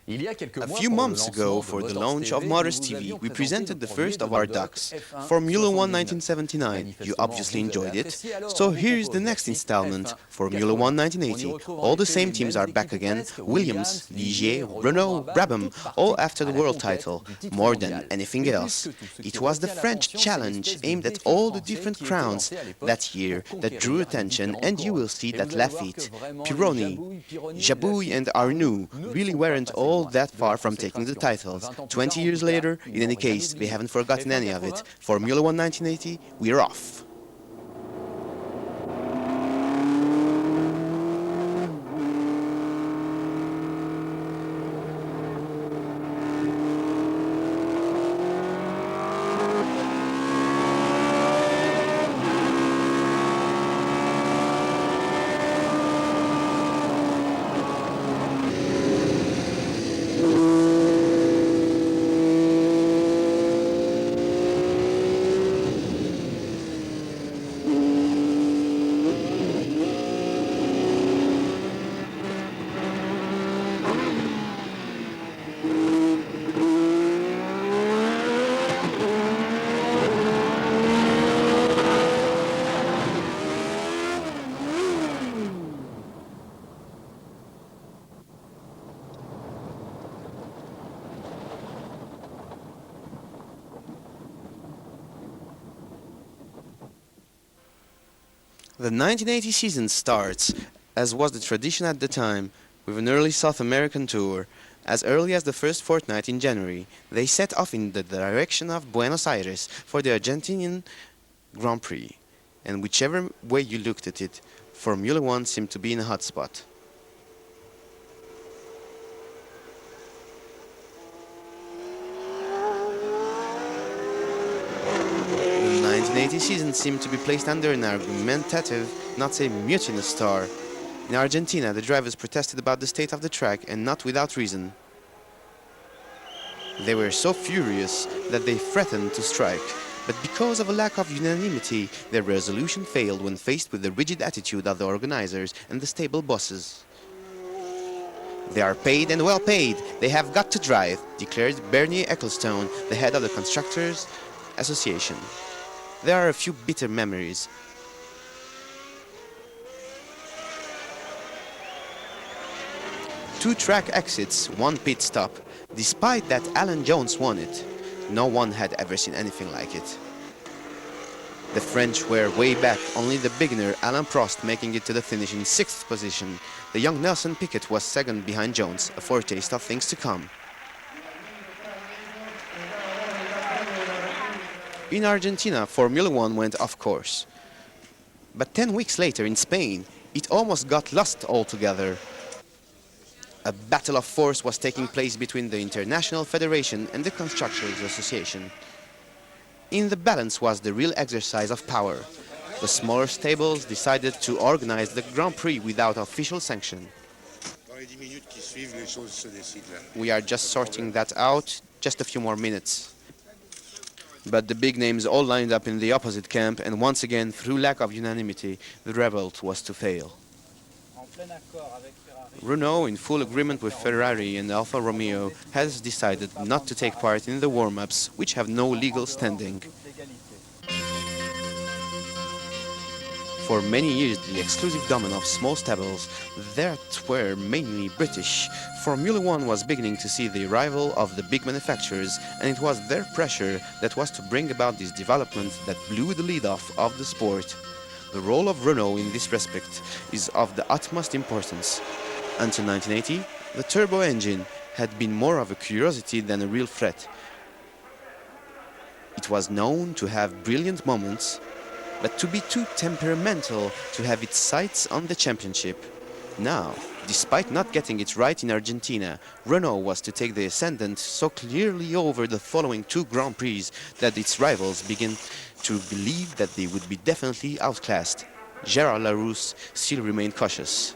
A few months ago, for the launch of Motors TV, we presented the first of our ducks, Formula One 1979. You obviously enjoyed it. So here is the next installment, Formula One 1980. All the same teams are back again, Williams, Ligier, Renault, Brabham, all after the world title, more than anything else. It was the French challenge aimed at all the different crowns that year that drew attention, and you will see that Laffite, Pironi, Jabouille and Arnoux really weren't all that far from taking the titles. 20 years later, in any case, we haven't forgotten any of it. Formula One 1980, we're off. The 1980 season starts, as was the tradition at the time, with an early South American tour. As early as the first fortnight in January, they set off in the direction of Buenos Aires for the Argentinian Grand Prix. And whichever way you looked at it, Formula One seemed to be in a hot spot. The 1980 season seemed to be placed under an argumentative, not say mutinous star. In Argentina, the drivers protested about the state of the track, and not without reason. They were so furious that they threatened to strike, but because of a lack of unanimity, their resolution failed when faced with the rigid attitude of the organizers and the stable bosses. They are paid and well paid. They have got to drive, declared Bernie Ecclestone, the head of the Constructors Association. There are a few bitter memories. Two track exits, one pit stop. Despite that Alan Jones won it, no one had ever seen anything like it. The French were way back, only the beginner Alain Prost making it to the finish in 6th position. The young Nelson Piquet was second behind Jones, a foretaste of things to come. In Argentina, Formula One went off course. But 10 weeks later in Spain, it almost got lost altogether. A battle of force was taking place between the International Federation and the Constructors Association. In the balance was the real exercise of power. The smaller stables decided to organize the Grand Prix without official sanction. We are just sorting that out, just a few more minutes. But the big names all lined up in the opposite camp, and once again, through lack of unanimity, the revolt was to fail. Renault, in full agreement with Ferrari and Alfa Romeo, has decided not to take part in the warm-ups, which have no legal standing. For many years, the exclusive domain of small stables that were mainly British, Formula One was beginning to see the arrival of the big manufacturers, and it was their pressure that was to bring about this development that blew the lead off of the sport. The role of Renault in this respect is of the utmost importance. Until 1980, the turbo engine had been more of a curiosity than a real threat. It was known to have brilliant moments, but to be too temperamental to have its sights on the championship. Now, despite not getting it right in Argentina, Renault was to take the ascendant so clearly over the following two Grand Prix that its rivals began to believe that they would be definitely outclassed. Gérard Larousse still remained cautious.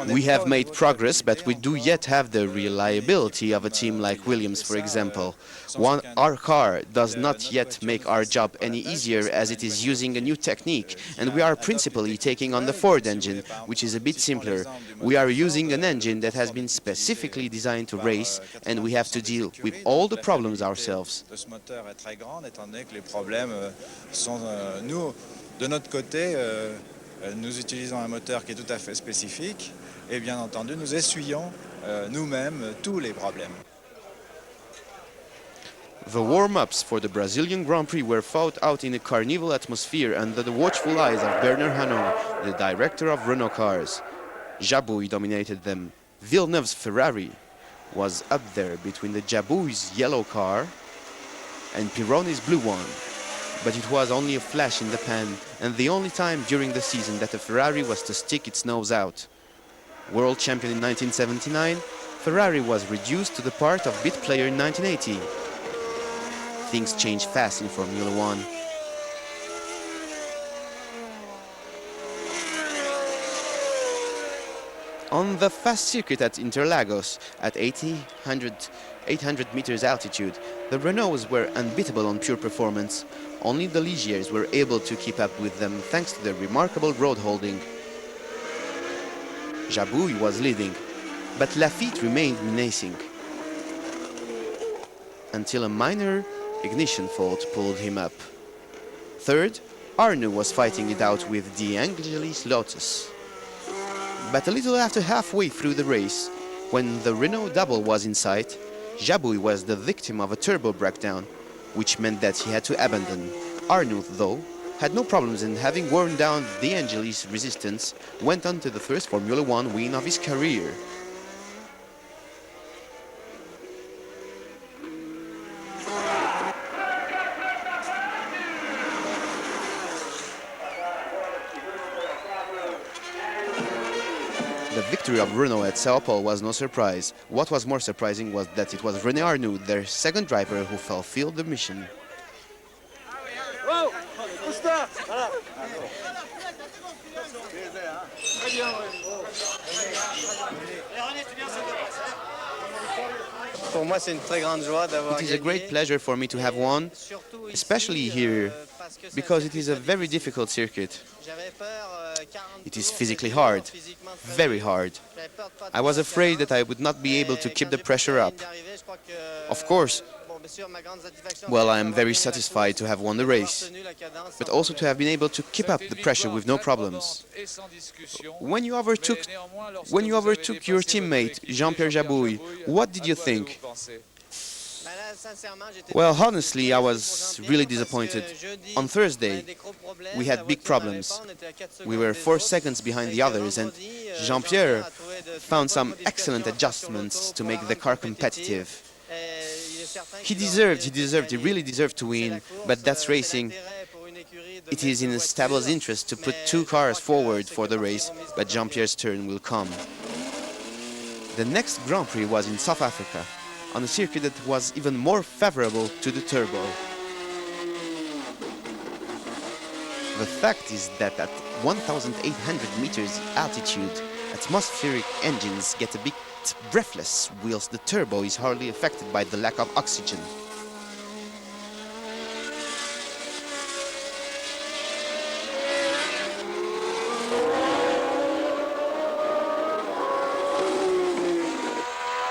We have made progress, but we do yet have the reliability of a team like Williams, for example. Our car does not yet make our job any easier as it is using a new technique, and we are principally taking on the Ford engine, which is a bit simpler. We are using an engine that has been specifically designed to race, and we have to deal with all the problems ourselves. De notre côté, nous utilisons un moteur qui est tout à fait spécifique et bien entendu nous essuyons nous-mêmes tous les problèmes. The warm-ups for the Brazilian Grand Prix were fought out in a carnival atmosphere under the watchful eyes of Bernard Hinault, the director of Renault cars. Jabouille dominated them. Villeneuve's Ferrari was up there between the Jabouille's yellow car and Pironi's blue one. But it was only a flash in the pan, and the only time during the season that a Ferrari was to stick its nose out. World champion in 1979, Ferrari was reduced to the part of bit player in 1980. Things changed fast in Formula One. On the fast circuit at Interlagos, at 800 meters altitude, the Renaults were unbeatable on pure performance. Only the Ligiers were able to keep up with them thanks to their remarkable road holding. Jabouille was leading, but Laffite remained menacing, until a minor ignition fault pulled him up. Third, Arnoux was fighting it out with De Angelis Lotus. But a little after halfway through the race, when the Renault double was in sight, Jabouille was the victim of a turbo breakdown, which meant that he had to abandon. Arnoux, though, had no problems and having worn down De Angelis' resistance, went on to the first Formula One win of his career. The victory of Renault at Sao Paulo was no surprise. What was more surprising was that it was René Arnoux, their second driver, who fulfilled the mission. It is a great pleasure for me to have won, especially here, because it is a very difficult circuit. It is physically hard, very hard. I was afraid that I would not be able to keep the pressure up. Of course, well, I am very satisfied to have won the race, but also to have been able to keep up the pressure with no problems. When you overtook your teammate, Jean-Pierre Jabouille, what did you think? Well, honestly, I was really disappointed. On Thursday, we had big problems. We were 4 seconds behind the others, and Jean-Pierre found some excellent adjustments to make the car competitive. He really deserved to win, but that's racing. It is in the stable's interest to put 2 cars forward for the race, but Jean-Pierre's turn will come. The next Grand Prix was in South Africa, on a circuit that was even more favorable to the turbo. The fact is that at 1,800 meters altitude, atmospheric engines get a bit breathless, whilst the turbo is hardly affected by the lack of oxygen.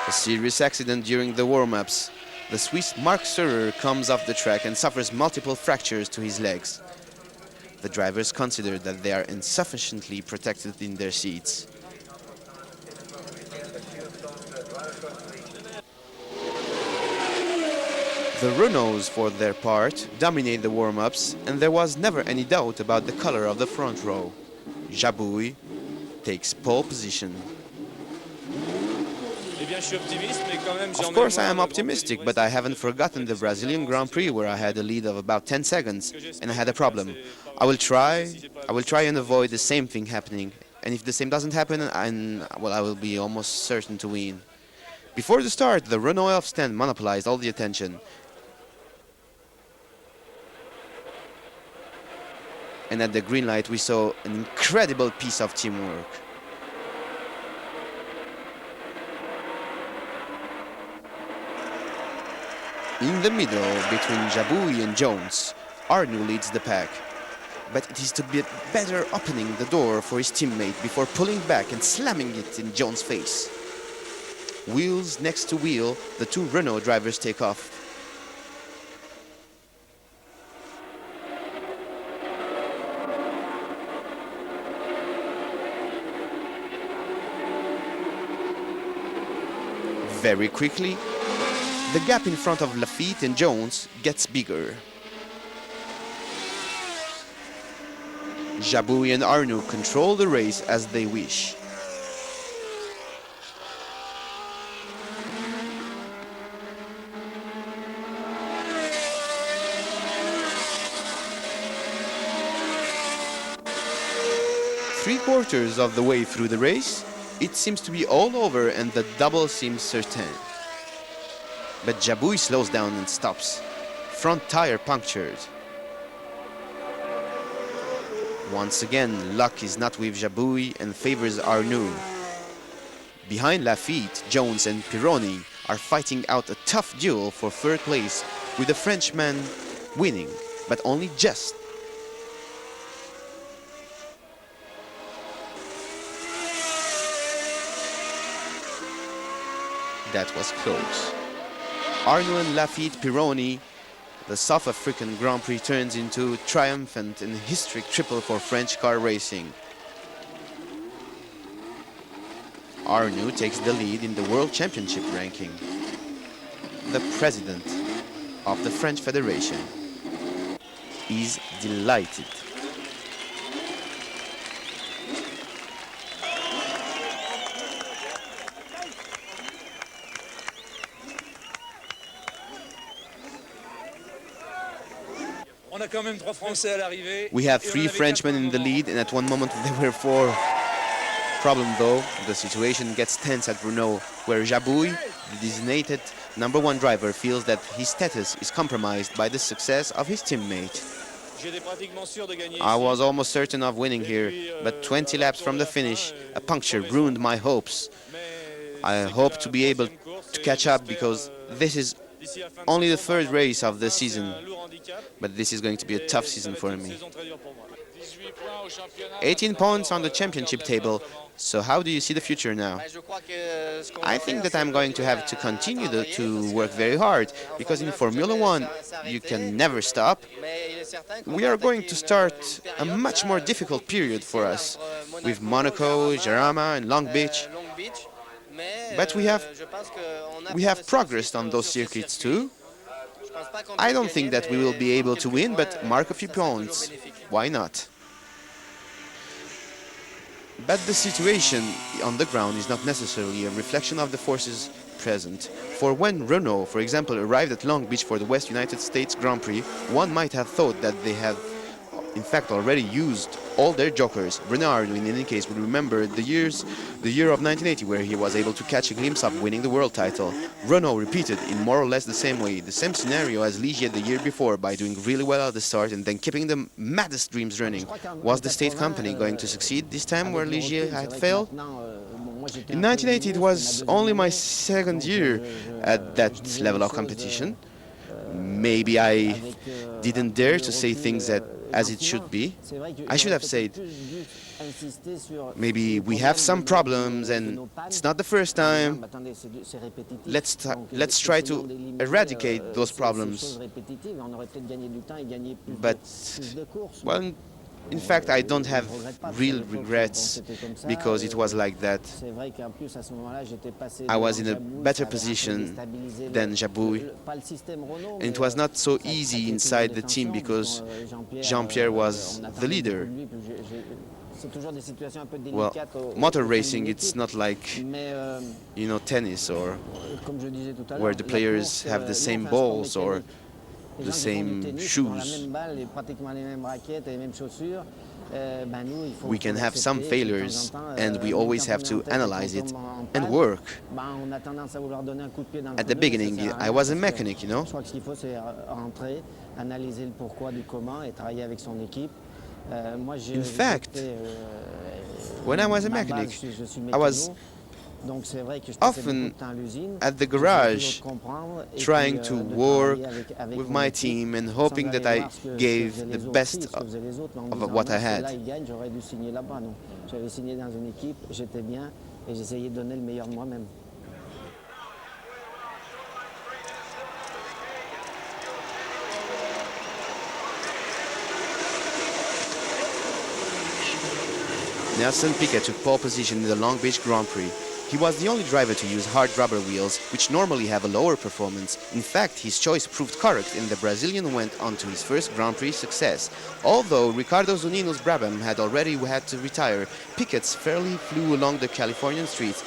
A serious accident during the warm-ups. The Swiss Marc Surer comes off the track and suffers multiple fractures to his legs. The drivers consider that they are insufficiently protected in their seats. The Renaults, for their part, dominate the warm-ups, and there was never any doubt about the color of the front row. Jabouille takes pole position. Of course I am optimistic, but I haven't forgotten the Brazilian Grand Prix where I had a lead of about 10 seconds and I had a problem. I will try and avoid the same thing happening, and if the same doesn't happen, I will be almost certain to win. Before the start, the Renault Elf stand monopolized all the attention. And at the green light we saw an incredible piece of teamwork. In the middle, between Jabouille and Jones, Arnoux leads the pack. But it is to be better opening the door for his teammate before pulling back and slamming it in Jones' face. Wheels next to wheel, the two Renault drivers take off. Very quickly, the gap in front of Laffite and Jones gets bigger. Jabouille and Arnoux control the race as they wish. Three-quarters of the way through the race, it seems to be all over and the double seems certain. But Jabouille slows down and stops. Front tire punctured. Once again, luck is not with Jabouille and favors Arnoux. Behind Laffite, Jones and Pironi are fighting out a tough duel for third place, with the Frenchman winning, but only just. That was close. Arnoux and Laffite Pironi, the South African Grand Prix turns into triumphant and historic triple for French car racing. Arnoux takes the lead in the World Championship ranking. The president of the French Federation is delighted. We have three Frenchmen in the lead, and at one moment there were four. Problem though, the situation gets tense at Renault, where Jabouille, the designated #1 driver, feels that his status is compromised by the success of his teammate. I was almost certain of winning here, but 20 laps from the finish, a puncture ruined my hopes. I hope to be able to catch up because this is only the third race of the season, but this is going to be a tough season for me. 18 points on the championship table, so how do you see the future now? I think that I'm going to have to continue to work very hard, because in Formula One you can never stop. We are going to start a much more difficult period for us, with Monaco, Jarama and Long Beach. But we have progressed on those circuits too. I don't think that we will be able to win, but mark a few points. Why not? But the situation on the ground is not necessarily a reflection of the forces present. For when Renault, for example, arrived at Long Beach for the West United States Grand Prix, one might have thought that they have in fact already used all their jokers. Bernard, in any case, would remember the year of 1980, where he was able to catch a glimpse of winning the world title. Renault repeated in more or less the same way, the same scenario as Ligier the year before, by doing really well at the start and then keeping the maddest dreams running. Was the state company going to succeed this time where Ligier had failed? In 1980, it was only my second year at that level of competition. Maybe I didn't dare to say things as it should be. I should have said, maybe we have some problems and it's not the first time. Let's try to eradicate those problems. But, well, in fact, I don't have real regrets because it was like that. I was in a better position than Jabouille. And it was not so easy inside the team because Jean-Pierre was the leader. Well, motor racing, it's not like, you know, tennis or where the players have the same balls or the same shoes. We can have some failures and we always have to analyze it and work. At the beginning, I was a mechanic, you know. In fact, when I was a mechanic, I was often at the garage, trying to work with my team and hoping that I gave the best of what I had. Nelson Piquet took pole position in the Long Beach Grand Prix. He was the only driver to use hard rubber wheels, which normally have a lower performance. In fact, his choice proved correct and the Brazilian went on to his first Grand Prix success. Although Ricardo Zunino's Brabham had already had to retire, Piquet's fairly flew along the Californian streets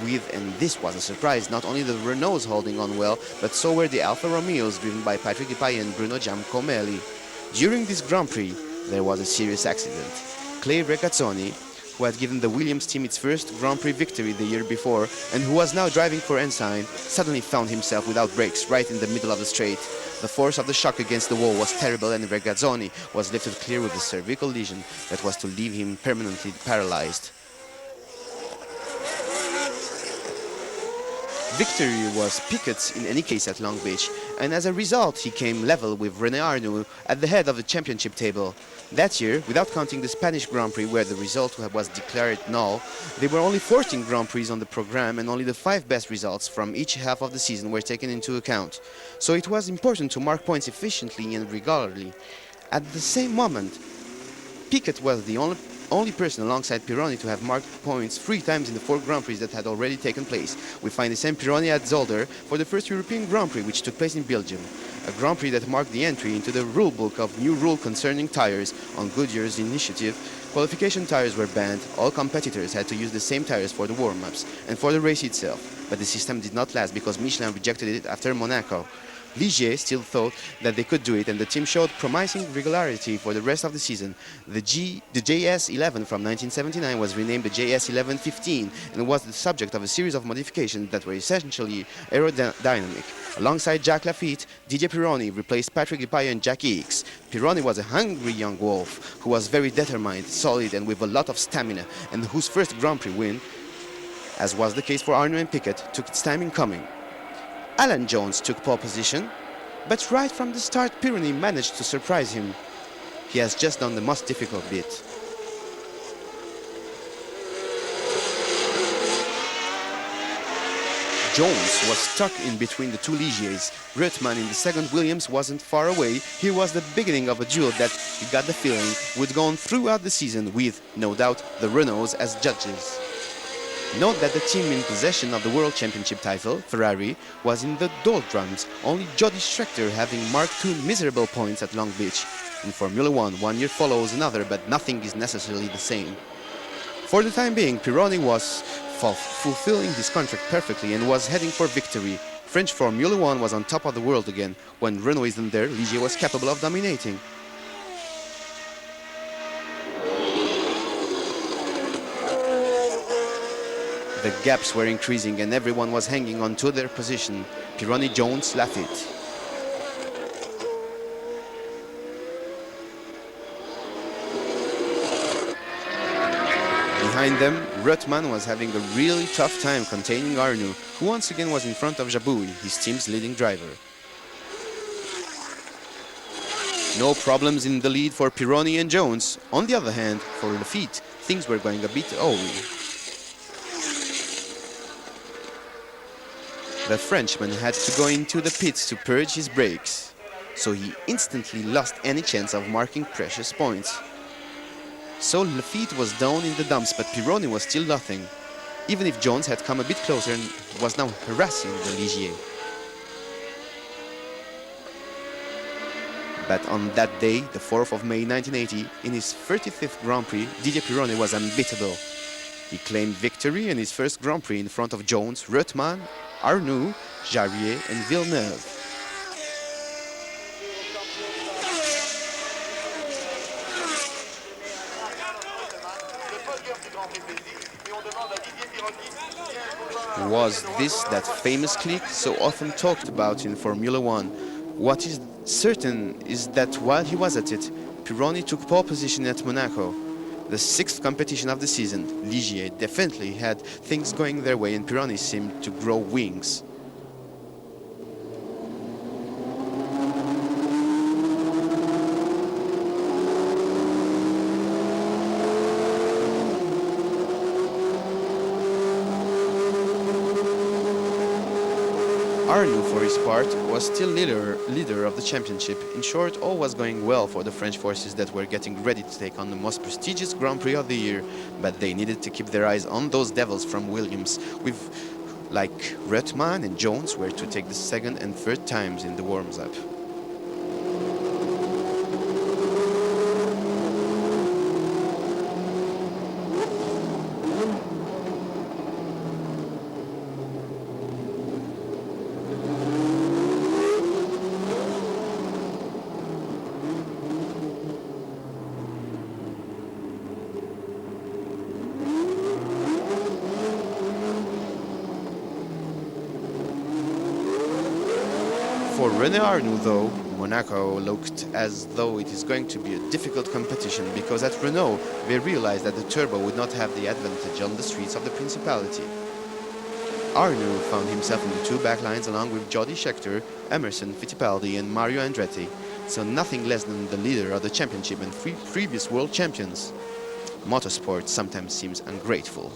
with, and this was a surprise, not only the Renaults holding on well, but so were the Alfa Romeos driven by Patrick Depailler and Bruno Giacomelli. During this Grand Prix, there was a serious accident. Clay Regazzoni, who had given the Williams team its first Grand Prix victory the year before and who was now driving for Ensign, suddenly found himself without brakes right in the middle of the straight. The force of the shock against the wall was terrible and Regazzoni was lifted clear with a cervical lesion that was to leave him permanently paralyzed. Victory was Piquet's in any case at Long Beach, and as a result he came level with René Arnoux at the head of the championship table. That year, without counting the Spanish Grand Prix where the result was declared null, there were only 14 Grand Prix on the program and only the 5 best results from each half of the season were taken into account. So it was important to mark points efficiently and regularly. At the same moment, Piquet was the only person alongside Pironi to have marked points 3 times in the 4 Grand Prix that had already taken place. We find the same Pironi at Zolder for the first European Grand Prix, which took place in Belgium. A Grand Prix that marked the entry into the rulebook of new rule concerning tires. On Goodyear's initiative, qualification tires were banned. All competitors had to use the same tires for the warm-ups and for the race itself. But the system did not last because Michelin rejected it after Monaco. Ligier still thought that they could do it and the team showed promising regularity for the rest of the season. The JS11 from 1979 was renamed the JS11-15 and was the subject of a series of modifications that were essentially aerodynamic. Alongside Jacques Lafitte, Didier Pironi replaced Patrick Depailler and Jackie Ickx. Pironi was a hungry young wolf who was very determined, solid and with a lot of stamina and whose first Grand Prix win, as was the case for Arnoux and Piquet, took its time in coming. Alan Jones took pole position, but right from the start Pironi managed to surprise him. He has just done the most difficult bit. Jones was stuck in between the 2 Ligiers. Reutemann in the second Williams wasn't far away. Here was the beginning of a duel that, he got the feeling, would go on throughout the season with, no doubt, the Renaults as judges. Note that the team in possession of the World Championship title, Ferrari, was in the doldrums, only Jody Scheckter having marked 2 miserable points at Long Beach. In Formula 1 year follows another, but nothing is necessarily the same. For the time being, Pironi was fulfilling his contract perfectly and was heading for victory. French Formula 1 was on top of the world again. When Renault isn't there, Ligier was capable of dominating. The gaps were increasing and everyone was hanging on to their position. Pironi, Jones, Lafitte. Behind them, Reutemann was having a really tough time containing Arnoux, who once again was in front of Jabouille, his team's leading driver. No problems in the lead for Pironi and Jones. On the other hand, for Lafitte, things were going a bit awry. The Frenchman had to go into the pits to purge his brakes, so he instantly lost any chance of marking precious points. So Lafitte was down in the dumps, but Pironi was still nothing, even if Jones had come a bit closer and was now harassing the Ligier. But on that day, the 4th of May 1980, in his 35th Grand Prix, Didier Pironi was unbeatable. He claimed victory in his first Grand Prix in front of Jones, Reutemann, Arnoux, Jarier and Villeneuve. Was this that famous clique so often talked about in Formula 1? What is certain is that while he was at it, Pironi took pole position at Monaco. The sixth competition of the season, Ligier definitely had things going their way and Pironi seemed to grow wings. Arnoux, for his part, was still leader of the championship. In short, all was going well for the French forces that were getting ready to take on the most prestigious Grand Prix of the year, but they needed to keep their eyes on those devils from Williams, with like Reutemann and Jones were to take the second and third times in the warms-up. For René Arnoux, though, Monaco looked as though it is going to be a difficult competition because at Renault they realized that the turbo would not have the advantage on the streets of the Principality. Arnoux found himself in the two backlines along with Jody Scheckter, Emerson Fittipaldi and Mario Andretti, so nothing less than the leader of the championship and three previous world champions. Motorsport sometimes seems ungrateful.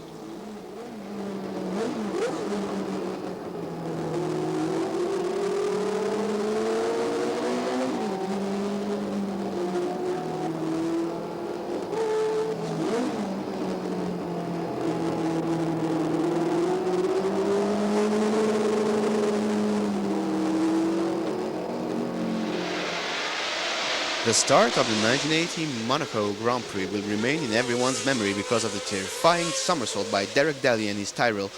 The start of the 1980 Monaco Grand Prix will remain in everyone's memory because of the terrifying somersault by Derek Daly and his Tyrrell,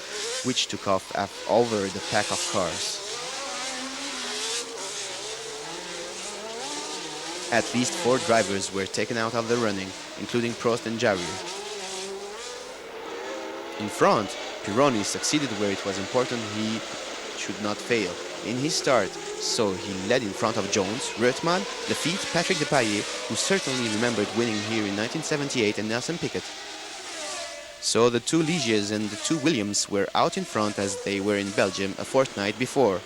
which took off over the pack of cars. At least 4 drivers were taken out of the running, including Prost and Jarier. In front, Pironi succeeded where it was important he should not fail in his start, so he led in front of Jones, Reutemann, Lafitte, Patrick Depailler, who certainly remembered winning here in 1978, and Nelson Piquet. So the 2 Ligiers and the 2 Williams were out in front as they were in Belgium a fortnight before.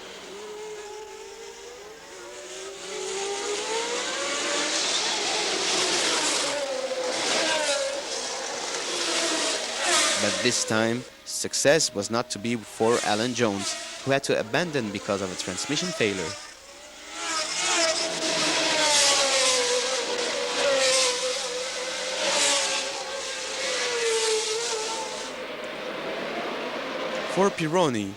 But this time, success was not to be for Alan Jones, who had to abandon because of a transmission failure. For Pironi,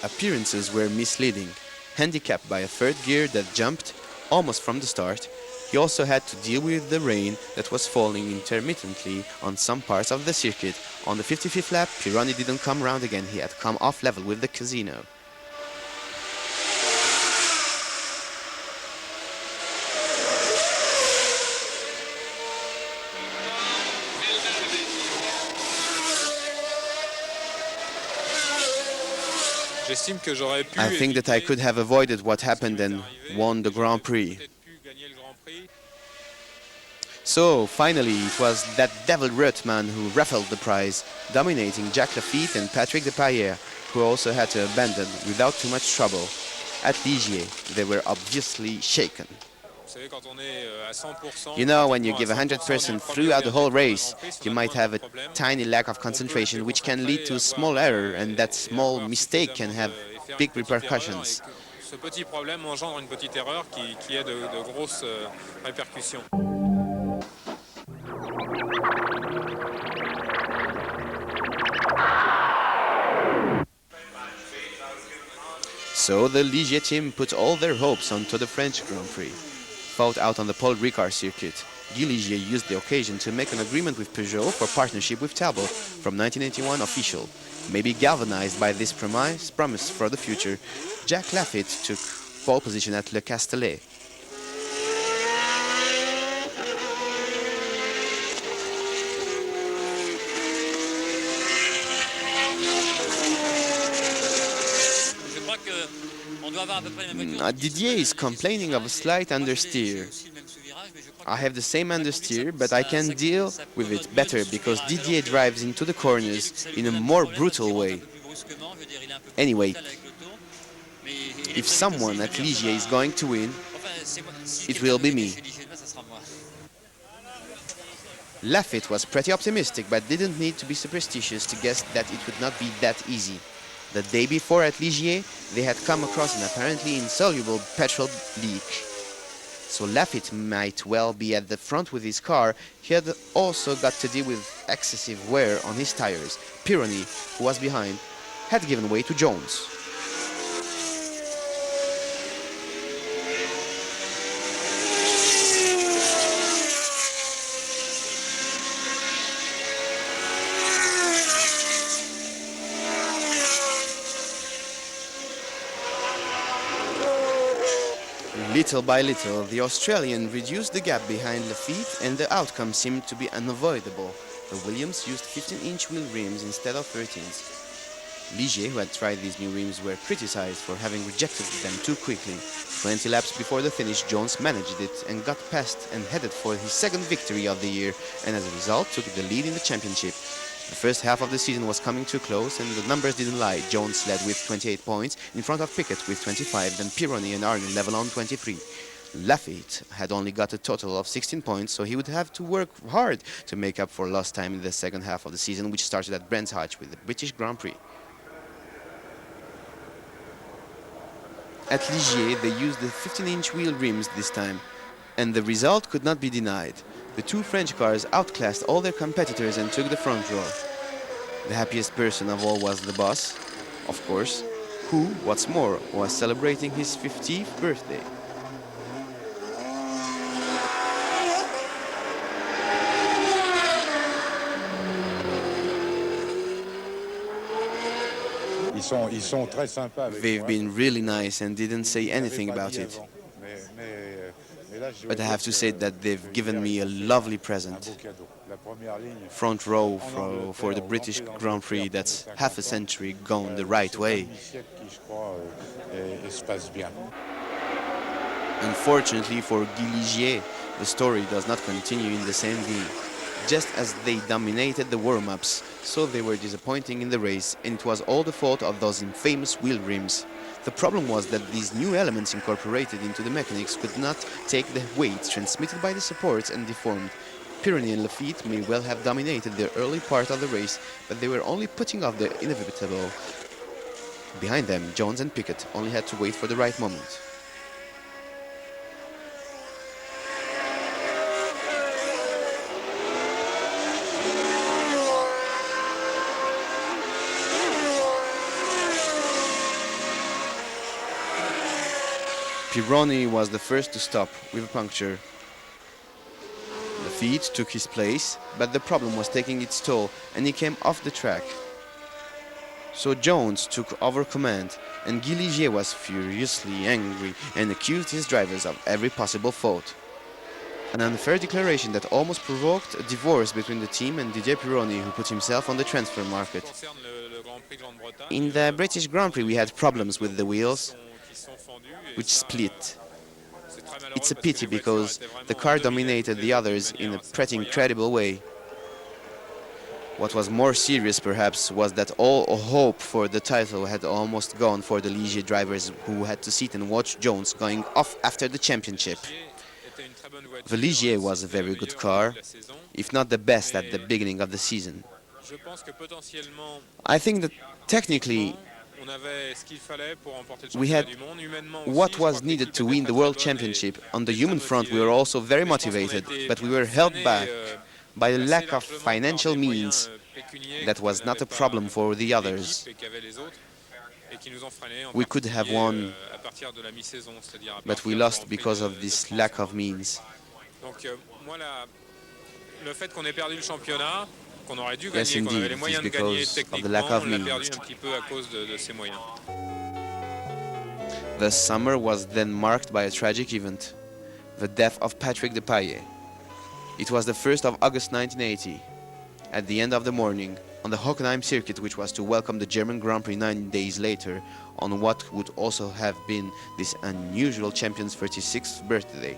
appearances were misleading. Handicapped by a third gear that jumped almost from the start, he also had to deal with the rain that was falling intermittently on some parts of the circuit. On the 55th lap, Pironi didn't come round again, he had come off level with the Casino. I think that I could have avoided what happened and won the Grand Prix. So, finally, it was that devil Reutemann who ruffled the prize, dominating Jacques Lafitte and Patrick Depailler, who also had to abandon without too much trouble. At Ligier, they were obviously shaken. You know, when you give 100% throughout the whole race, you might have a tiny lack of concentration which can lead to a small error, and that small mistake can have big repercussions. Ce petit problème engendre une petite erreur qui est de grosses répercussions. So the Ligier team put all their hopes onto the French Grand Prix. Fought out on the Paul Ricard circuit, Guy Ligier used the occasion to make an agreement with Peugeot for partnership with Talbot from 1981 official. Maybe galvanized by this promise for the future, Jacques Lafitte took pole position at Le Castellet. Didier is complaining of a slight understeer. I have the same understeer, but I can deal with it better because Didier drives into the corners in a more brutal way. Anyway, if someone at Ligier is going to win, it will be me. Laffite was pretty optimistic, but didn't need to be superstitious to guess that it would not be that easy. The day before at Ligier, they had come across an apparently insoluble petrol leak. So Laffite might well be at the front with his car. He had also got to deal with excessive wear on his tires. Pironi, who was behind, had given way to Jones. Little by little, the Australian reduced the gap behind Laffite, and the outcome seemed to be unavoidable. The Williams used 15-inch wheel rims instead of 13s. Ligier, who had tried these new rims, were criticized for having rejected them too quickly. 20 laps before the finish, Jones managed it and got past and headed for his second victory of the year, and as a result took the lead in the championship. The first half of the season was coming too close, and the numbers didn't lie. Jones led with 28 points, in front of Piquet with 25, then Pironi and Arnoux level on 23. Laffite had only got a total of 16 points, so he would have to work hard to make up for lost time in the second half of the season, which started at Brands Hatch with the British Grand Prix. At Ligier, they used the 15-inch wheel rims this time, and the result could not be denied. The two French cars outclassed all their competitors and took the front row. The happiest person of all was the boss, of course, who, what's more, was celebrating his 50th birthday. They've been really nice and didn't say anything about it. But I have to say that they've given me a lovely present. Front row for the British Grand Prix that's half a century gone the right way. Unfortunately for Guy Ligier, the story does not continue in the same vein. Just as they dominated the warm-ups, so they were disappointing in the race, and it was all the fault of those infamous wheel rims. The problem was that these new elements incorporated into the mechanics could not take the weight transmitted by the supports and deformed. Pironi and Laffite may well have dominated the early part of the race, but they were only putting off the inevitable. Behind them, Jones and Piquet only had to wait for the right moment. Pironi was the first to stop with a puncture. Laffite took his place, but the problem was taking its toll and he came off the track. So Jones took over command, and Guy Ligier was furiously angry and accused his drivers of every possible fault. An unfair declaration that almost provoked a divorce between the team and Didier Pironi, who put himself on the transfer market. In the British Grand Prix we had problems with the wheels, which split. It's a pity because the car dominated the others in a pretty incredible way. What was more serious perhaps was that all hope for the title had almost gone for the Ligier drivers, who had to sit and watch Jones going off after the championship. The Ligier was a very good car, if not the best at the beginning of the season. I think that technically we had what was needed to win the World Championship. On the human front we were also very motivated, but we were held back by the lack of financial means. That was not a problem for the others. We could have won, but we lost because of this lack of means. Yes, indeed, it is because of the lack of means. The summer was then marked by a tragic event, the death of Patrick Depailler. It was the 1st of August 1980. At the end of the morning, on the Hockenheim circuit, which was to welcome the German Grand Prix 9 days later, on what would also have been this unusual champion's 36th birthday.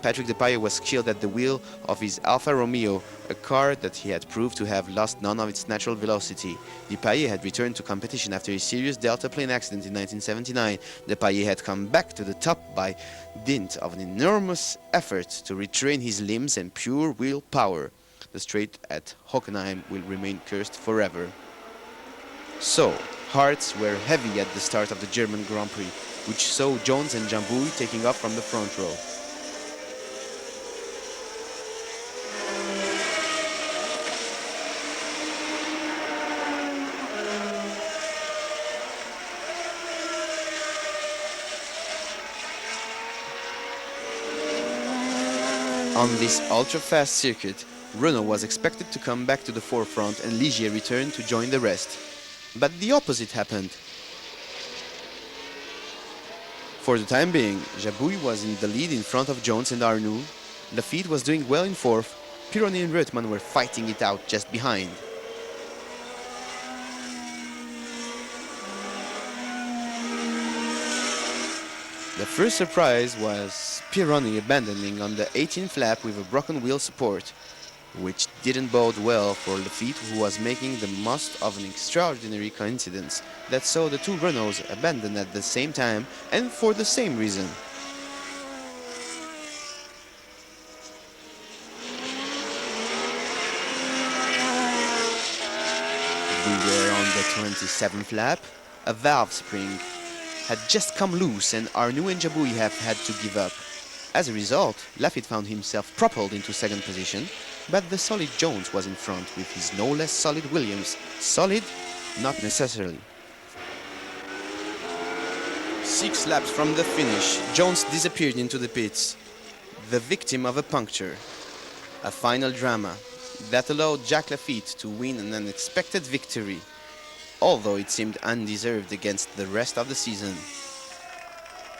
Patrick Depailler was killed at the wheel of his Alfa Romeo, a car that he had proved to have lost none of its natural velocity. Depailler had returned to competition after a serious Delta plane accident in 1979. Depailler had come back to the top by dint of an enormous effort to retrain his limbs and pure willpower. The straight at Hockenheim will remain cursed forever. So, hearts were heavy at the start of the German Grand Prix, which saw Jones and Jambouille taking off from the front row. On this ultra-fast circuit, Renault was expected to come back to the forefront and Ligier returned to join the rest. But the opposite happened. For the time being, Jambouille was in the lead in front of Jones and Arnoux. Laffite was doing well in fourth. Pironi and Reutemann were fighting it out just behind. The first surprise was Pironi abandoning on the 18th lap with a broken wheel support, which didn't bode well for Laffite, who was making the most of an extraordinary coincidence that saw the two Renaults abandon at the same time and for the same reason. We were on the 27th lap. A valve spring had just come loose and Arnoux and Jambouille have had to give up. As a result, Laffite found himself propelled into second position, but the solid Jones was in front with his no less solid Williams. Solid? Not necessarily. 6 laps from the finish, Jones disappeared into the pits, the victim of a puncture. A final drama that allowed Jacques Laffite to win an unexpected victory, although it seemed undeserved against the rest of the season.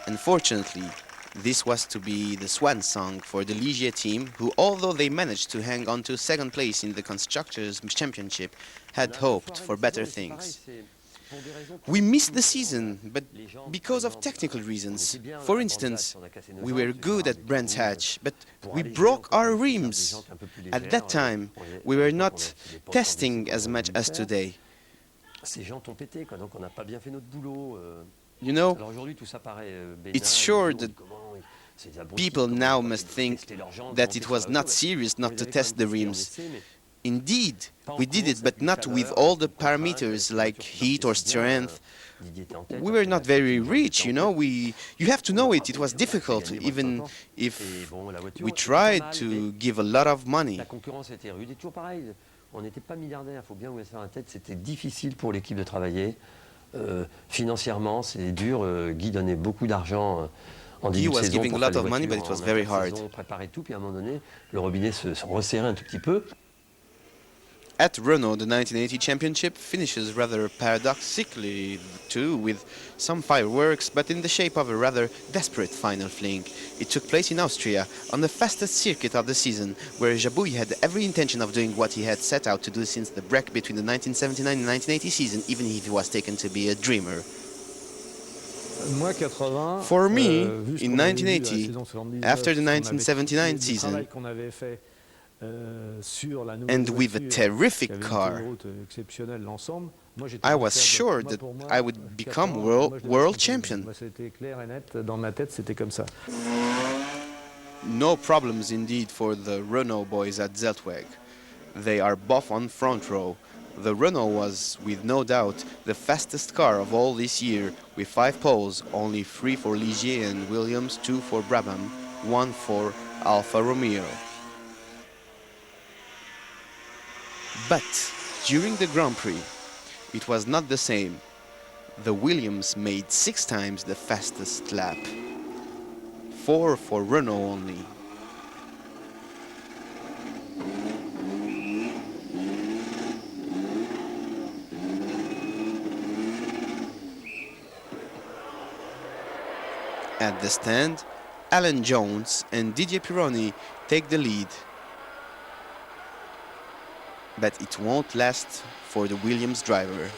Unfortunately, this was to be the swan song for the Ligier team, who, although they managed to hang on to second place in the Constructors' Championship, had hoped for better things. We missed the season, but because of technical reasons. For instance, we were good at Brands Hatch, but we broke our rims. At that time, we were not testing as much as today. You know, it's sure that people now must think that it was not serious not to test the rims. Indeed, we did it, but not with all the parameters like heat or strength. We were not very rich, you know. You have to know it. It was difficult, even if we tried to give a lot of money. On n'était pas milliardaire, il faut bien vous mettre ça en tête, c'était difficile pour l'équipe de travailler. Financièrement, c'est dur. Guy donnait beaucoup d'argent en début de saison. He was giving a lot of money, but it was very hard. On préparait tout, puis à un moment donné, le robinet se resserrait un tout petit peu. At Renault, the 1980 championship finishes rather paradoxically too, with some fireworks, but in the shape of a rather desperate final fling. It took place in Austria, on the fastest circuit of the season, where Jambouille had every intention of doing what he had set out to do since the break between the 1979 and 1980 season, even if he was taken to be a dreamer. For me, in 1980, after the 1979 season, and with a terrific car, I was sure that I would become world champion. No problems indeed for the Renault boys at Zeltweg. They are both on front row. The Renault was, with no doubt, the fastest car of all this year, with 5 poles, only 3 for Ligier and Williams, 2 for Brabham, 1 for Alfa Romeo. But during the Grand Prix, it was not the same. The Williams made 6 times the fastest lap, 4 for Renault only. At the stand, Alan Jones and Didier Pironi take the lead. But it won't last for the Williams driver.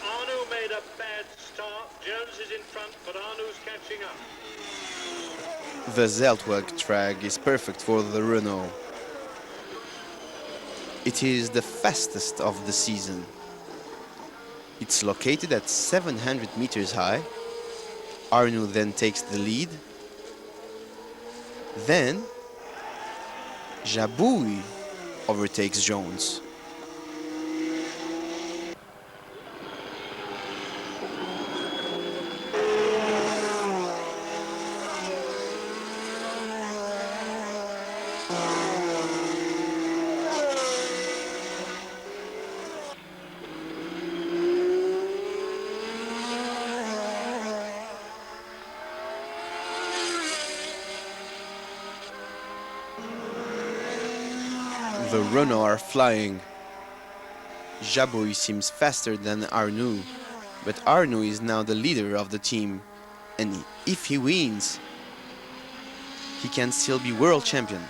Arnoux made a bad start. Jones is in front, but Arnoux's catching up. The Zeltweg track is perfect for the Renault. It is the fastest of the season. It's located at 700 meters high. Arnoux then takes the lead. Then Jabouille overtakes Jones. The Renault are flying. Jabouille seems faster than Arnoux, but Arnoux is now the leader of the team, and if he wins, he can still be world champion.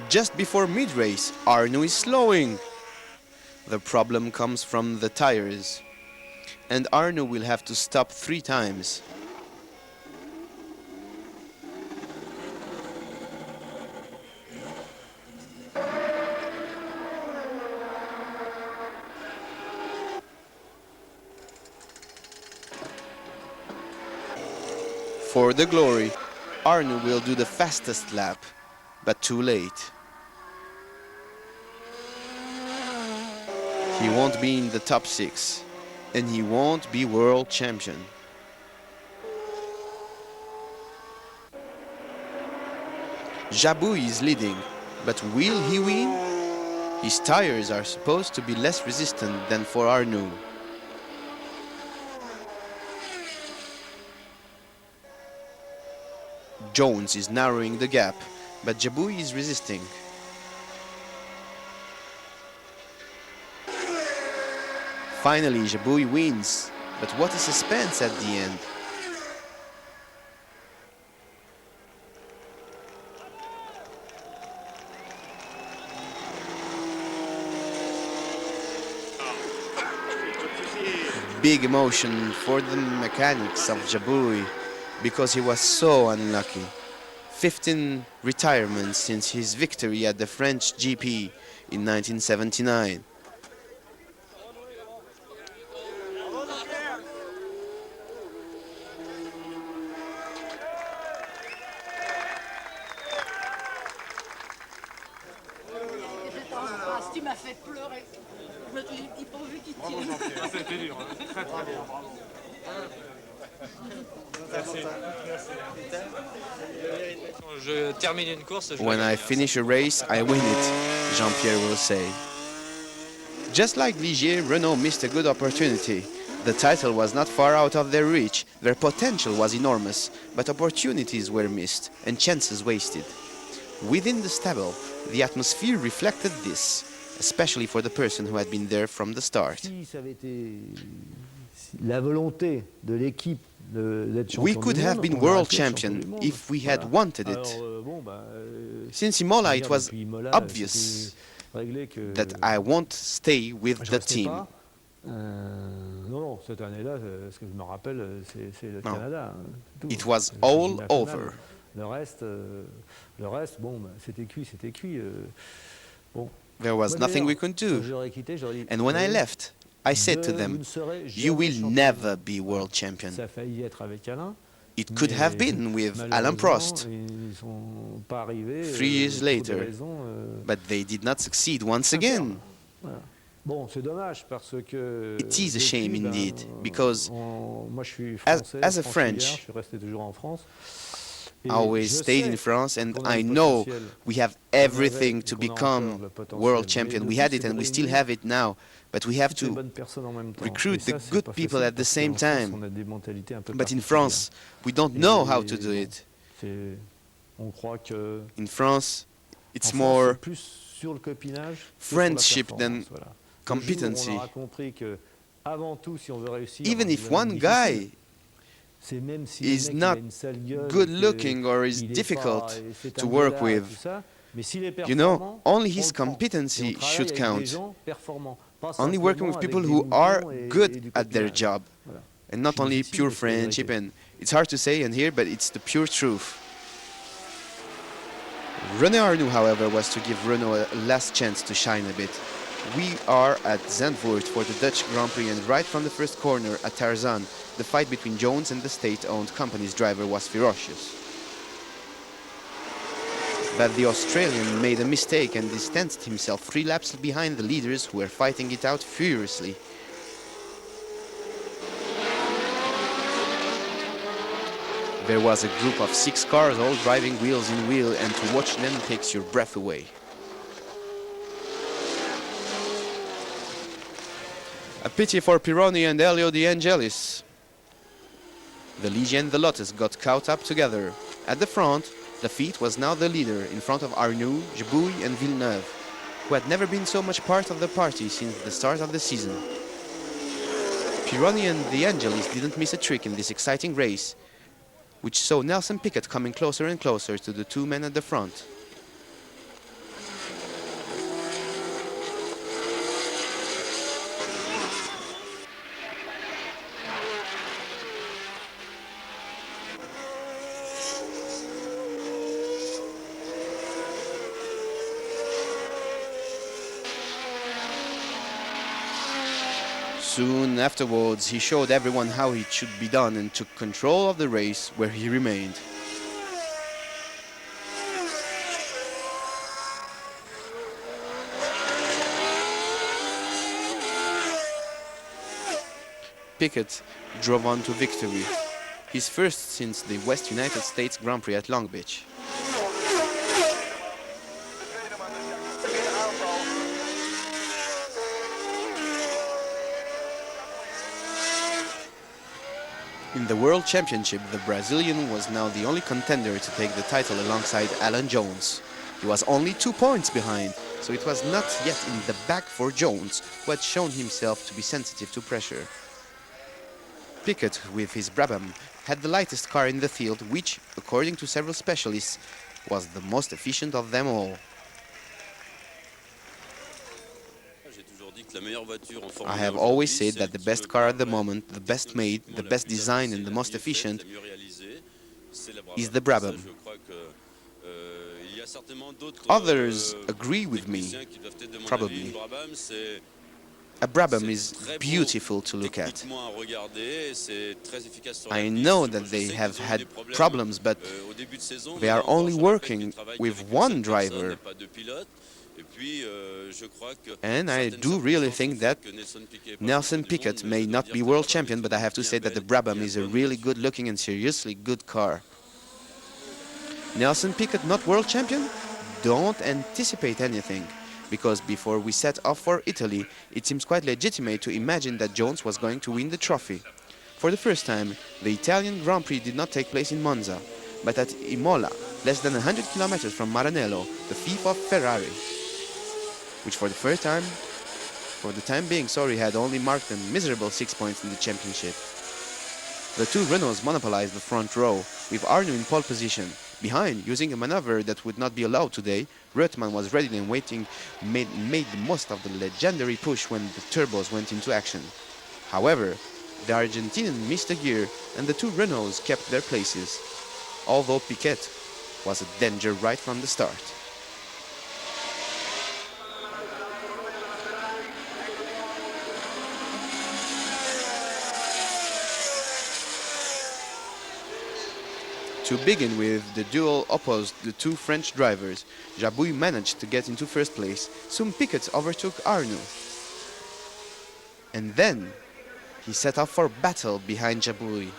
Just before mid-race, Arnoux is slowing. The problem comes from the tires, and Arnoux will have to stop 3 times. For the glory, Arnoux will do the fastest lap, but too late. He won't be in the top 6, and he won't be world champion. Jabouille is leading, but will he win? His tires are supposed to be less resistant than for Arnoux. Jones is narrowing the gap, but Jabouille is resisting. Finally, Jabouille wins, but what a suspense at the end. Big emotion for the mechanics of Jabouille because he was so unlucky. 15 retirements since his victory at the French GP in 1979. Tu m'as fait pleurer. J'ai pas vu qu'il tire. C'était dur, très très bien. Je termine une course. When I finish a race, I win it, Jean-Pierre will say. Just like Ligier, Renault missed a good opportunity. The title was not far out of their reach, their potential was enormous, but opportunities were missed and chances wasted. Within the stable, the atmosphere reflected this, especially for the person who had been there from the start. Si ça avait été la volonté de l'équipe d'être champion We du could have monde, been on aurait world été champion champion du monde. if we had Voilà. wanted Alors, it. bon, Since Imola, it was depuis Imola, obvious c'était réglé que that I won't stay with je the restais team. pas. Non, cette année-là, ce que je me rappelle, c'est le Non. Canada. hein, c'est tout. It was C'est all national. over. Le reste, bon, c'était cuit, c'était cuit. Bon. There was Moi, nothing we d'ailleurs, could do. quand j'aurais quitté, j'aurais dit, And when I "Allez, left, I said to vous them, ne serez you jamais will champion du never monde." be world champion. Ça a failli être avec Alain. It could mais have been with Alain malheureusement, Prost, ils sont pas arrivés. 3 years pour des later. raisons, but they did not succeed once internes. again. Voilà. Bon, c'est dommage parce que. It is a shame depuis, indeed, because moi je suis as- français, as a francilien, French, je suis resté toujours en France. Et I always je stayed sais in France, and qu'on a I le know potentiel. we have qu'on avait everything et to qu'on a become encore le potentiel. world Mais champion. le We tout, had it c'est and de we still réunir have it now, but we have toutes les to bonnes personnes en même temps. recruit Et ça, the c'est good pas people facile at the parce same qu'en France, time. on a des mentalités un peu But in particulières. France, we don't know how to do Et it. c'est- On croit que. In France, it's en France, more c'est plus sur le copinage, que sur la friendship than performance, voilà. Le jour où competency. on aura compris que, avant tout, si on veut réussir, Even dans if une one difficile, guy c'est même si is le mec, il not a une sale gueule, good et que looking or is il est difficult pas- et c'est to un work gueulard et with, tout ça, mais s'il est you know, performant, only on his le prend. competency Et on travaille should avec des count. gens performants, only working with people who are good at their job, and not only pure friendship. And it's hard to say and hear, but it's the pure truth. René Arnoux, however, was to give Renault a last chance to shine a bit. We are at Zandvoort for the Dutch Grand Prix, and right from the first corner at Tarzan, the fight between Jones and the state-owned company's driver was ferocious. But the Australian made a mistake and distanced himself 3 laps behind the leaders, who were fighting it out furiously. There was a group of 6 cars all driving wheels in wheel, and to watch them takes your breath away. A pity for Pironi and Elio De Angelis. The Ligier and the Lotus got caught up together. At the front, Laffite was now the leader, in front of Arnoux, Jabouille and Villeneuve, who had never been so much part of the party since the start of the season. Pironi and De Angelis didn't miss a trick in this exciting race, which saw Nelson Piquet coming closer and closer to the 2 men at the front. Soon afterwards, he showed everyone how it should be done and took control of the race, where he remained. Piquet drove on to victory, his first since the West United States Grand Prix at Long Beach. In the World Championship, the Brazilian was now the only contender to take the title alongside Alan Jones. He was only 2 points behind, so it was not yet in the bag for Jones, who had shown himself to be sensitive to pressure. Piquet, with his Brabham, had the lightest car in the field, which, according to several specialists, was the most efficient of them all. I have always said that the best car at the moment, the best made, the best designed and the most efficient is the Brabham. Others agree with me, probably. A Brabham is beautiful to look at. I know that they have had problems, but they are only working with one driver. And I do really think that Nelson Piquet may not be world champion, but I have to say that the Brabham is a really good looking and seriously good car. Nelson Piquet not world champion? Don't anticipate anything, because before we set off for Italy, it seems quite legitimate to imagine that Jones was going to win the trophy. For the first time, the Italian Grand Prix did not take place in Monza, but at Imola, less than 100 kilometers from Maranello, the fief of Ferrari, which for the time being, had only marked a miserable 6 points in the championship. The 2 Renaults monopolized the front row, with Arnoux in pole position. Behind, using a maneuver that would not be allowed today, Reutemann was ready and waiting, made the most of the legendary push when the turbos went into action. However, the Argentinian missed a gear and the 2 Renaults kept their places, although Piquet was a danger right from the start. To begin with, the duel opposed the 2 French drivers. Jabouille managed to get into first place. Soon Piquet overtook Arnoux. And then he set off for battle behind Jabouille.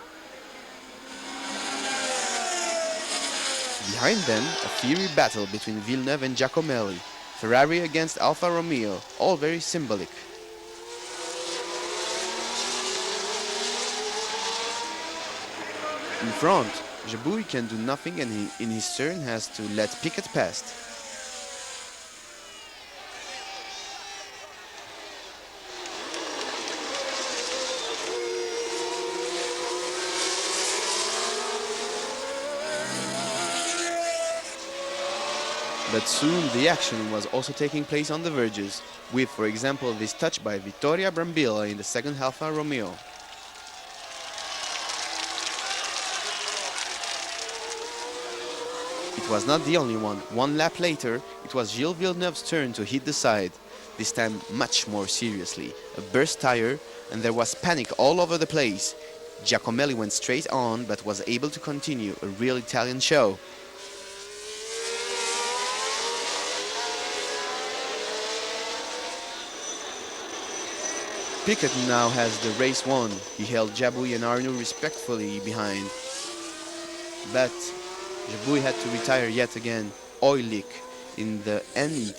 Behind them, a fiery battle between Villeneuve and Giacomelli. Ferrari against Alfa Romeo, all very symbolic. In front, Jabouille can do nothing and he, in his turn, has to let Piquet past. But soon the action was also taking place on the verges, with, for example, this touch by Vittorio Brambilla in the second Alfa Romeo. It was not the only one. One lap later, it was Gilles Villeneuve's turn to hit the side, this time much more seriously. A burst tire, and there was panic all over the place. Giacomelli went straight on, but was able to continue, a real Italian show. Piquet now has the race won. He held Jabouille and Arnoux respectfully behind. But Jabouille had to retire yet again. Oil leak in the end.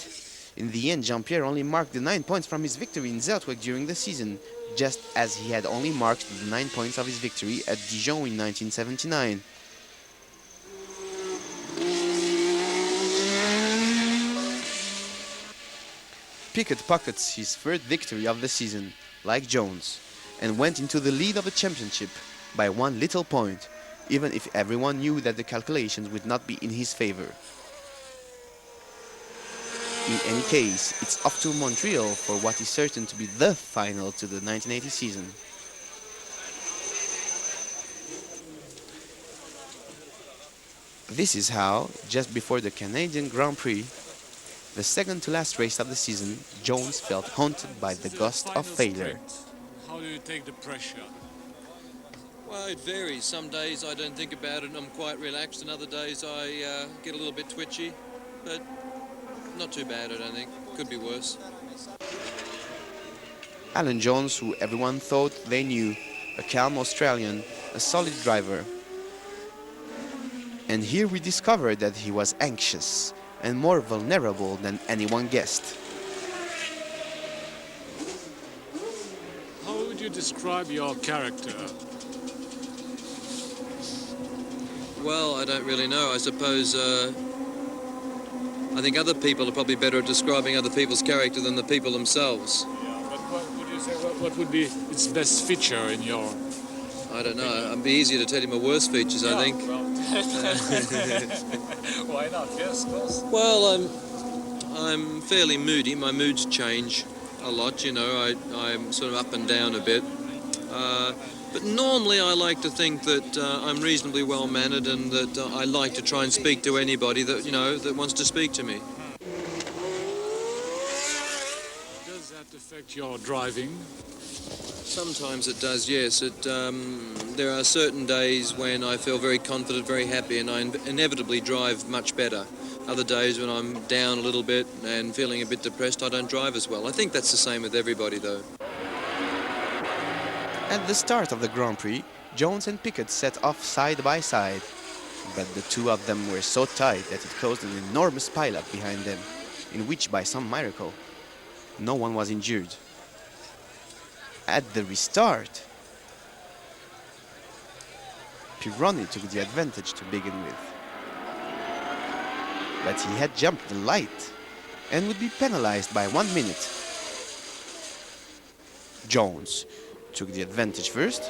In the end, Jean-Pierre only marked the 9 points from his victory in Zeltweg during the season, just as he had only marked the 9 points of his victory at Dijon in 1979. Piquet pockets his third victory of the season, like Jones, and went into the lead of the championship by one little point, even if everyone knew that the calculations would not be in his favor. In any case, it's off to Montreal for what is certain to be the final to the 1980 season. This is how, just before the Canadian Grand Prix, the second to last race of the season, Jones felt haunted by the ghost of failure. How do you take the pressure? Well, it varies. Some days I don't think about it and I'm quite relaxed, and other days I get a little bit twitchy, but not too bad, I don't think. Could be worse. Alan Jones, who everyone thought they knew, a calm Australian, a solid driver. And here we discovered that he was anxious and more vulnerable than anyone guessed. How would you describe your character? Well, I don't really know. I suppose I think other people are probably better at describing other people's character than the people themselves. Yeah, but what would you say? What would be its best feature in your? I don't know. It'd be easier to tell you my worst features, I think. Well, why not? Yes, of course. Well, I'm fairly moody. My moods change a lot, you know. I'm sort of up and down a bit. But normally I like to think that I'm reasonably well-mannered and that I like to try and speak to anybody that, you know, that wants to speak to me. Does that affect your driving? Sometimes it does, yes. There are certain days when I feel very confident, very happy, and I inevitably drive much better. Other days when I'm down a little bit and feeling a bit depressed, I don't drive as well. I think that's the same with everybody, though. At the start of the Grand Prix, Jones and Piquet set off side by side, but the two of them were so tight that it caused an enormous pileup behind them, in which, by some miracle, no one was injured. At the restart, Pironi took the advantage to begin with, but he had jumped the light and would be penalized by 1 minute. Jones took the advantage first,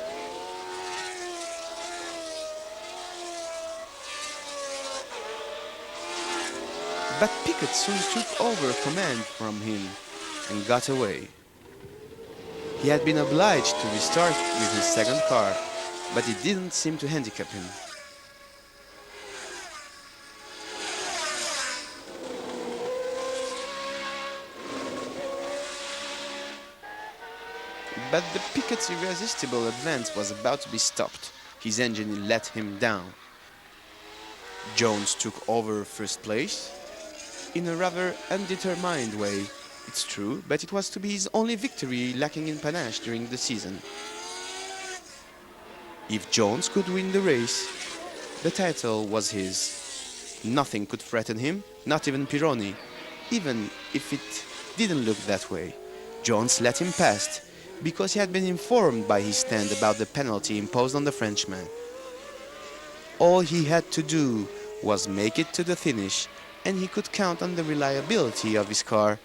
but Piquet soon took over command from him and got away. He had been obliged to restart with his second car, but it didn't seem to handicap him. But the Piquet's irresistible advance was about to be stopped. His engine let him down. Jones took over first place in a rather undetermined way. It's true, but it was to be his only victory lacking in panache during the season. If Jones could win the race, the title was his. Nothing could threaten him, not even Pironi, even if it didn't look that way. Jones let him pass because he had been informed by his stand about the penalty imposed on the Frenchman. All he had to do was make it to the finish, and he could count on the reliability of his car,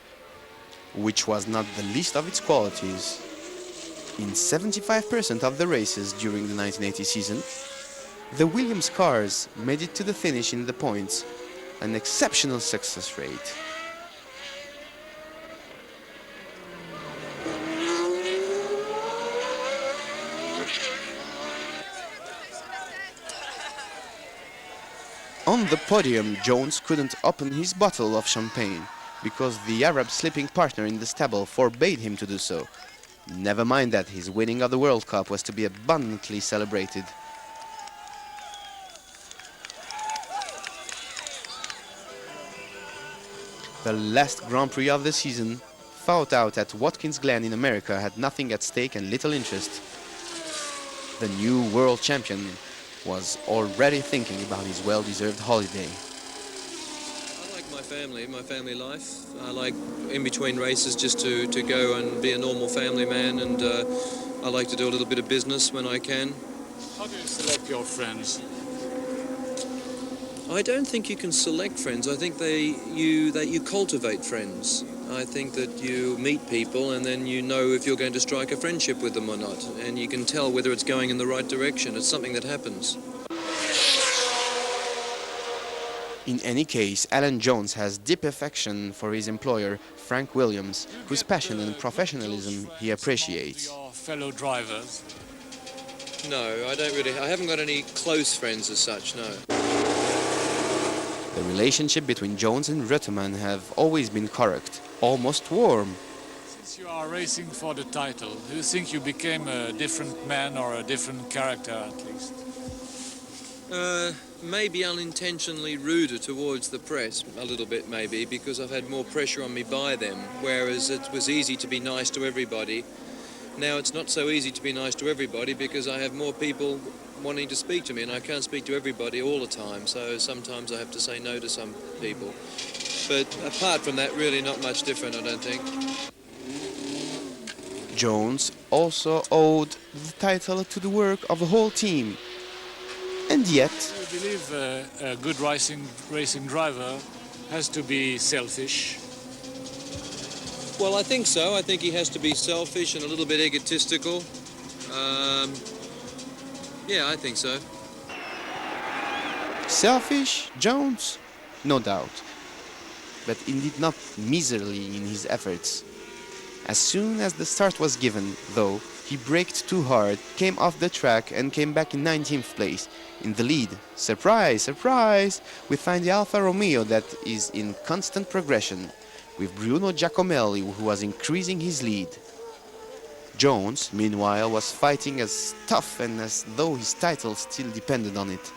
which was not the least of its qualities. In 75% of the races during the 1980 season, the Williams cars made it to the finish in the points, an exceptional success rate. On the podium, Jones couldn't open his bottle of champagne because the Arab sleeping partner in the stable forbade him to do so. Never mind that his winning of the World Cup was to be abundantly celebrated. The last Grand Prix of the season, fought out at Watkins Glen in America, had nothing at stake and little interest. The new world champion was already thinking about his well-deserved holiday. I like my family life. I like in between races just to go and be a normal family man, and I like to do a little bit of business when I can. How do you select your friends? I don't think you can select friends. I think that you cultivate friends. I think that you meet people and then you know if you're going to strike a friendship with them or not, and you can tell whether it's going in the right direction. It's something that happens. In any case, Alan Jones has deep affection for his employer, Frank Williams, whose passion and professionalism he appreciates. Your fellow drivers? No, I haven't got any close friends as such, no. The relationship between Jones and Reutemann have always been correct, almost warm. Since you are racing for the title, do you think you became a different man or a different character at least? Maybe unintentionally ruder towards the press, a little bit maybe, because I've had more pressure on me by them, whereas it was easy to be nice to everybody. Now it's not so easy to be nice to everybody because I have more people wanting to speak to me, and I can't speak to everybody all the time, so sometimes I have to say no to some people. But apart from that, really not much different, I don't think. Jones also owed the title to the work of the whole team. And yet, Do you believe a good racing driver has to be selfish? Well, I think so. I think he has to be selfish and a little bit egotistical. Yeah, I think so. selfish, Jones? No doubt. But indeed not miserly in his efforts. As soon as the start was given, though, he braked too hard, came off the track and came back in 19th place, in the lead. Surprise, surprise! We find the Alfa Romeo that is in constant progression, with Bruno Giacomelli who was increasing his lead. Jones, meanwhile, was fighting as tough and as though his title still depended on it.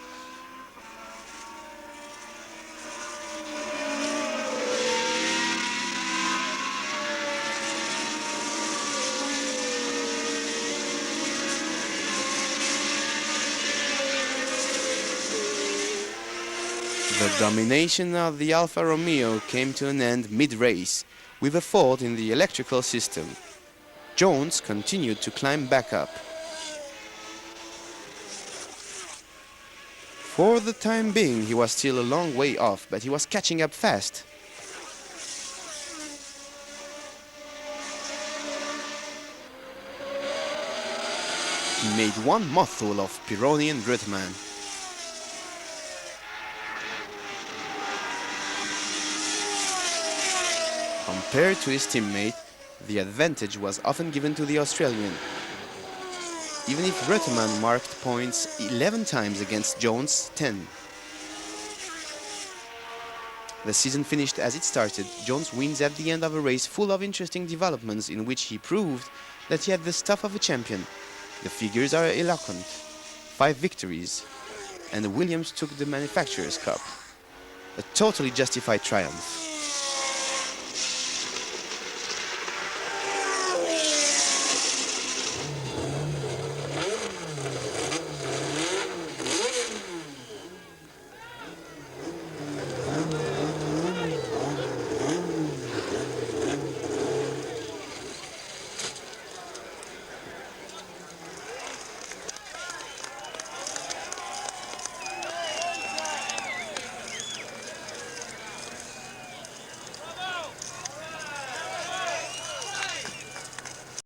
The domination of the Alfa Romeo came to an end mid-race, with a fault in the electrical system. Jones continued to climb back up. For the time being, he was still a long way off, but he was catching up fast. He made one mouthful of Pironi and Reutemann. Compared to his teammate, the advantage was often given to the Australian. Even if Reutemann marked points 11 times against Jones' 10. The season finished as it started. Jones wins at the end of a race full of interesting developments in which he proved that he had the stuff of a champion. The figures are eloquent. 5 victories, and Williams took the Manufacturers' Cup. A totally justified triumph.